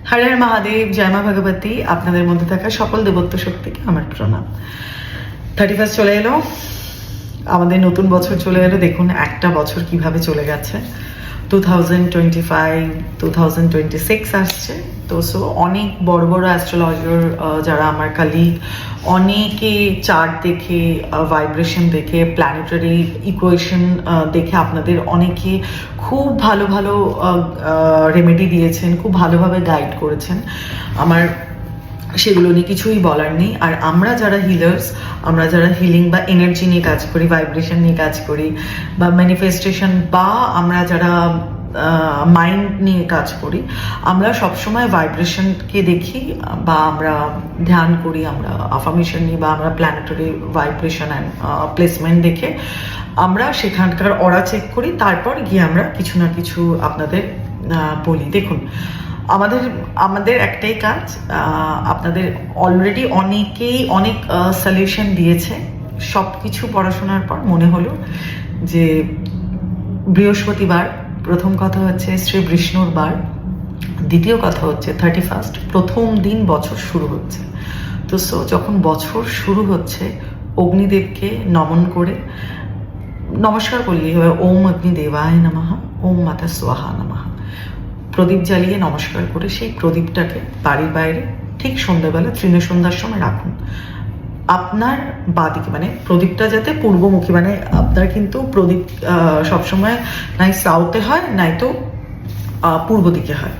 হর হর মহাদেব, জয় মা ভগবতী। আপনাদের মধ্যে থাকা সকল দেবত্ব শক্তিকে আমার প্রণাম। 31 চলে এলো, আমাদের নতুন বছর চলে এলো। দেখুন একটা বছর কিভাবে চলে গেছে। 2025 2026 আসছে। তো সো অনেক বড় বড় অ্যাস্ট্রোলজার যারা আমার কালিগ, অনেকে চার্ট দেখে, ভাইব্রেশন দেখে, প্ল্যানেটারি ইকুয়েশন দেখে আপনাদের অনেকে খুব ভালো ভালো রেমেডি দিয়েছেন, খুব ভালোভাবে গাইড করেছেন। আমার সেগুলো নিয়ে কিছুই বলার নেই। আর আমরা যারা হিলার্স, আমরা যারা হিলিং বা এনার্জি নিয়ে কাজ করি, ভাইব্রেশন নিয়ে কাজ করি, বা ম্যানিফেস্টেশন, বা আমরা যারা মাইন্ড নিয়ে কাজ করি, আমরা সবসময় ভাইব্রেশনকে দেখি, বা আমরা ধ্যান করি, আমরা আফার্মেশন নিই, বা আমরা প্ল্যানেটারি ভাইব্রেশন অ্যান্ড প্লেসমেন্ট দেখে আমরা সেখানকার অরা চেক করি। তারপর গিয়ে আমরা কিছু না কিছু আপনাদের বলি। দেখুন, আমাদের একটাই কাজ, আপনাদের অলরেডি অনেকেই অনেক সলিউশন দিয়েছে। সব কিছু পড়াশোনার পর মনে হলো যে বৃহস্পতিবার, প্রথম কথা হচ্ছে শ্রী বিষ্ণুর বার, দ্বিতীয় কথা হচ্ছে 31 প্রথম দিন বছর শুরু হচ্ছে। তো সো যখন বছর শুরু হচ্ছে, অগ্নিদেবকে নমন করে নমস্কার করলেই হবে। ওম অগ্নিদেবায় নমঃ, ওম মাতা স্বাহা নমঃ। প্রদীপ জ্বালিয়ে নমস্কার করে সেই প্রদীপটাকে বাড়ির বাইরে ঠিক সন্ধ্যাবেলা তৃণসন্ধ্যার সময় রাখুন। আপনার বাঁদিকে, মানে প্রদীপটা যাতে পূর্বমুখী, মানে আপনার কিন্তু প্রদীপ সবসময় নাই সাউথে হয়, নাই তো পূর্ব দিকে হয়,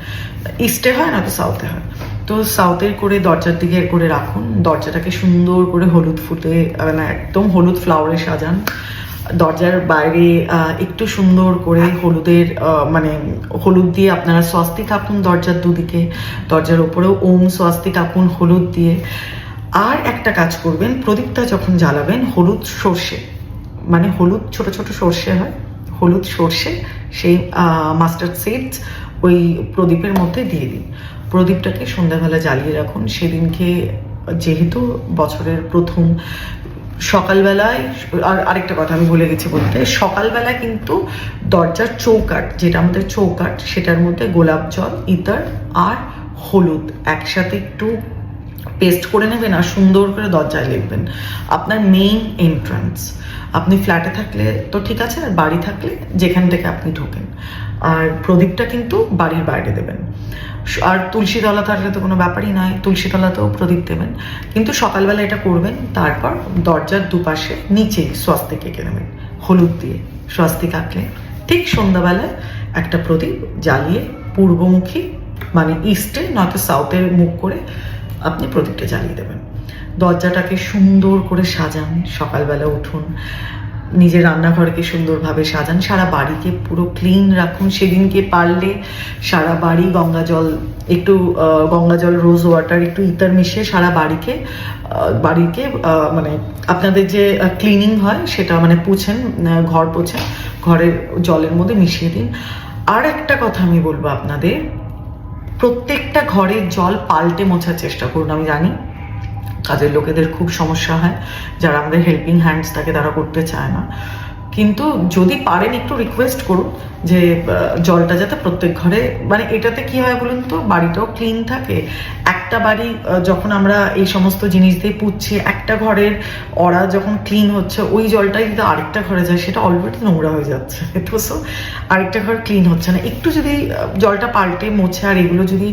ইস্টে হয়, না তো সাউথে হয়। তো সাউথের করে দরজার দিকে করে রাখুন। দরজাটাকে সুন্দর করে হলুদ ফুটে, মানে একদম হলুদ ফ্লাওয়ারে সাজান। দরজার বাইরে একটু সুন্দর করে হলুদের মানে হলুদ দিয়ে আপনারা স্বস্তিক আঁকুন দরজার দুদিকে। দরজার ওপরেও ওম স্বস্তিক আঁকুন হলুদ দিয়ে। আর একটা কাজ করবেন, প্রদীপটা যখন জ্বালাবেন, হলুদ সর্ষে, মানে হলুদ ছোট ছোট সর্ষে হয়, হলুদ সর্ষে, সেই মাস্টার্ড সিডস ওই প্রদীপের মধ্যে দিয়ে দিন। প্রদীপটাকে সন্ধ্যাবেলা জ্বালিয়ে রাখুন। সেদিনকে যেহেতু বছরের প্রথম, সকালবেলায়, আর আরেকটা কথা আমি ভুলে গেছি বলতে, সকালবেলায় কিন্তু দরজার চৌকাঠ, যেটা আমাদের চৌকাঠ, সেটার মধ্যে গোলাপ জল, ইতর আর হলুদ একসাথে একটু পেস্ট করে নেবেন আর সুন্দর করে দরজায় লিখবেন। আপনার মেইন এন্ট্রান্স, আপনি ফ্ল্যাটে থাকলে তো ঠিক আছে, আর বাড়ি থাকলে যেখান থেকে আপনি ঢোকেন। আর প্রদীপটা কিন্তু বাড়ির বাইরে দেবেন। আর তুলসী তলা থাকলে তো কোনো ব্যাপারই নয়, তুলসী তলাতেও প্রদীপ দেবেন, কিন্তু সকালবেলা এটা করবেন। তারপর দরজার দুপাশে নিচেই স্বস্তিক এঁকে নেবেন হলুদ দিয়ে। স্বস্তিক আঁকলে ঠিক সন্ধ্যাবেলায় একটা প্রদীপ জ্বালিয়ে পূর্বমুখী, মানে ইস্টে নয়তো সাউথের মুখ করে আপনি প্রদীপটা জ্বালিয়ে দেবেন। দরজাটাকে সুন্দর করে সাজান। সকালবেলা উঠুন, নিজের রান্নাঘরকে সুন্দরভাবে সাজান, সারা বাড়িকে পুরো ক্লিন রাখুন। সেদিনকে পারলে সারা বাড়ি গঙ্গাজল, একটু গঙ্গাজল, রোজ ওয়াটার, একটু ইতার মিশিয়ে সারা বাড়িকে মানে আপনাদের যে ক্লিনিং হয় সেটা, মানে পুছেন, ঘর পোছেন, ঘরের জলের মধ্যে মিশিয়ে দিন। আর একটা কথা আমি বলবো আপনাদের, প্রত্যেকটা ঘরের জল পাল্টে মোছার চেষ্টা করুন। আমি জানি কাজের লোকেদের খুব সমস্যা হয়, যারা আমাদের হেল্পিং হ্যান্ডস থাকে তারা করতে চায় না, কিন্তু যদি পারেন একটু রিকোয়েস্ট করুন যে জলটা যাতে প্রত্যেক ঘরে, মানে এটাতে কি হয় বলুন তো, বাড়িটাও ক্লিন থাকে। একটা বাড়ি যখন আমরা এই সমস্ত জিনিস দিয়ে পুচ্ছি, একটা ঘরের অরা যখন ক্লিন হচ্ছে, ওই জলটাই কিন্তু আরেকটা ঘরে যায়, সেটা অলরেডি নোংরা হয়ে যাচ্ছে, তো সো আরেকটা ঘর ক্লিন হচ্ছে না। একটু যদি জলটা পাল্টে মোছে আর এগুলো যদি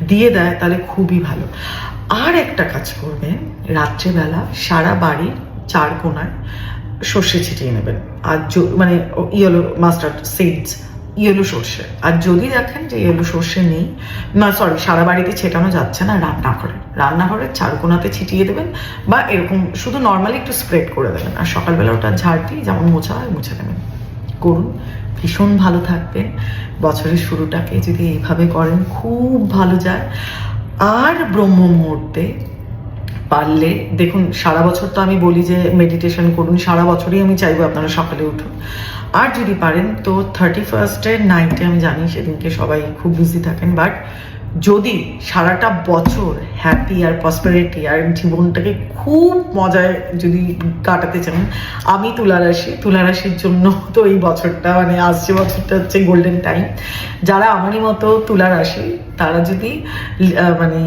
দিয়ে দেয় তাহলে খুবই ভালো। আর একটা কাজ করবেন, রাত্রেবেলা সারা বাড়ির চার কোণায় সর্ষে ছিটিয়ে নেবেন। আর মানে ইয়েলো মাস্টার্ড সিডস, ইয়েলো সর্ষে। আর যদি দেখেন যে ইয়েলো সর্ষে নেই, না সরি, সারা বাড়িতে ছেটানো যাচ্ছে না, রান্নাঘরের চার কোণাতে ছিটিয়ে দেবেন, বা এরকম শুধু নর্মালি একটু স্প্রেড করে দেবেন। আর সকালবেলা ওটা ঝাড় দিয়ে যেমন মোছা হয় মুছে দেবেন। করুন, ভীষণ ভালো থাকবেন। বছরের শুরুটাকে যদি এইভাবে করেন খুব ভালো যায়। আর ব্রহ্ম মুহূর্তে পারলে দেখুন, সারা বছর তো আমি বলি যে মেডিটেশন করুন, সারা বছরই আমি চাইবো আপনারা সকালে উঠুন। আর যদি পারেন তো 31st নাইটে, আমি জানি সেদিনকে সবাই খুব বিজি থাকেন, বাট যদি সারাটা বছর হ্যাপি আর প্রসপারিটি আর জীবনটাকে খুব মজায় যদি কাটাতে চান, আমি তুলা রাশির জন্য তো এই বছরটা, মানে আসছে বছরটা হচ্ছে গোল্ডেন টাইম। যারা আমারই মতো তুলা রাশি, তারা যদি মানে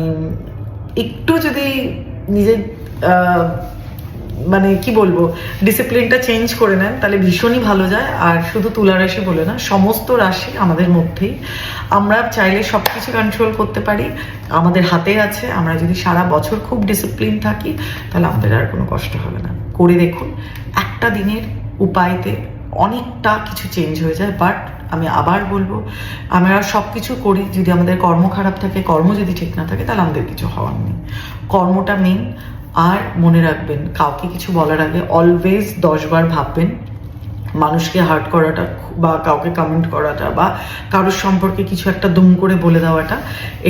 একটু যদি নিজের মানে কি বলবো, ডিসিপ্লিনটা চেঞ্জ করে নেন, তাহলে ভীষণই ভালো যায়। আর শুধু তুলা রাশি বলে না, সমস্ত রাশি আমাদের মধ্যেই, আমরা চাইলে সব কিছু কন্ট্রোল করতে পারি, আমাদের হাতে আছে। আমরা যদি সারা বছর খুব ডিসিপ্লিন থাকি, তাহলে আমাদের আর কোনো কষ্ট হবে না। করে দেখুন, একটা দিনের উপায়তে অনেকটা কিছু চেঞ্জ হয়ে যায়। বাট আমি আবার বলবো, আমরা সব কিছু করি, যদি আমাদের কর্ম খারাপ থাকে, কর্ম যদি ঠিক না থাকে, তাহলে আমাদের কিছু হওয়ার নেই। কর্মটা মেন। আর মনে রাখবেন, কাউকে কিছু বলার আগে অলওয়েজ 10 বার ভাববেন। মানুষকে হার্ট করাটা বা কাউকে কমেন্ট করাটা বা কারোর সম্পর্কে কিছু একটা দুম করে বলে দেওয়াটা,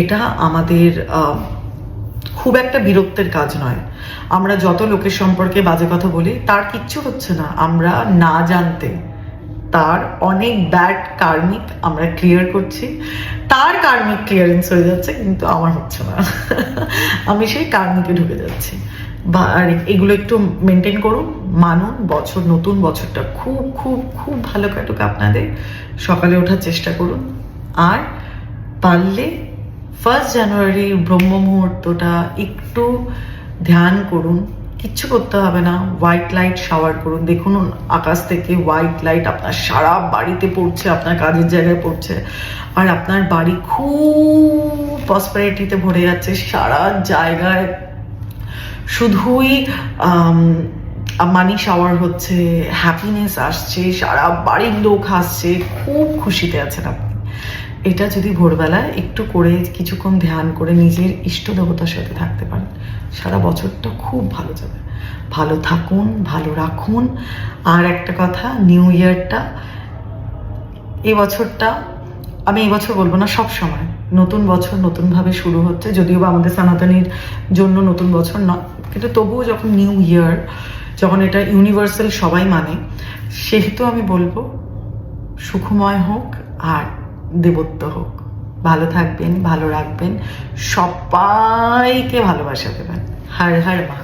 এটা আমাদের খুব একটা বিরক্তের কাজ নয়। আমরা যত লোকের সম্পর্কে বাজে কথা বলি, তার কিচ্ছু হচ্ছে না, আমরা না জানতে তার অনেক ব্যাড কার্মিক আমরা ক্লিয়ার করছি, তার কার্মিক ক্লিয়ারেন্স হয়ে যাচ্ছে, কিন্তু আমার হচ্ছে না। আমি সেই কার্মিকে ঢুকে যাচ্ছি। বা আর এগুলো একটু মেনটেন করুন, মানুন। নতুন বছরটা খুব খুব খুব ভালো কাটুক আপনাদের। সকালে ওঠার চেষ্টা করুন। আর পারলে 1 জানুয়ারির ব্রহ্ম মুহূর্তটা একটু ধ্যান করুন। কিচ্ছু করতে হবে না, হোয়াইট লাইট শাওয়ার করুন। দেখুন, আকাশ থেকে হোয়াইট লাইট আপনার সারা বাড়িতে পড়ছে, আপনার কাজের জায়গায় পড়ছে, আর আপনার বাড়ি খুব প্রসপারিটিতে ভরে যাচ্ছে। সারা জায়গায় শুধুই মানি শাওয়ার হচ্ছে, হ্যাপিনেস আসছে, সারা বাড়ির লোক হাসছে, খুব খুশিতে আছেন আপনি। এটা যদি ভোরবেলায় একটু করে কিছুক্ষণ ধ্যান করে নিজের ইষ্ট দেবতার সাথে থাকতে পারেন, সারা বছরটা খুব ভালো যাবে। ভালো থাকুন, ভালো রাখুন। আর একটা কথা, নিউ ইয়ারটা, এই বছরটা, আমি এই বছর বলবো না, সব সময় নতুন বছর নতুনভাবে শুরু হচ্ছে। যদিও বা আমাদের সনাতনীর জন্য নতুন বছর নয়, কিন্তু তবুও যখন নিউ ইয়ার, যখন এটা ইউনিভার্সাল সবাই মানে, সেহেতু আমি বলবো সুখময় হোক আর দেবত্ব হোক। ভালো থাকবেন, ভালো রাখবেন, সবাইকে ভালোবাসা দেবেন। হর হর মা।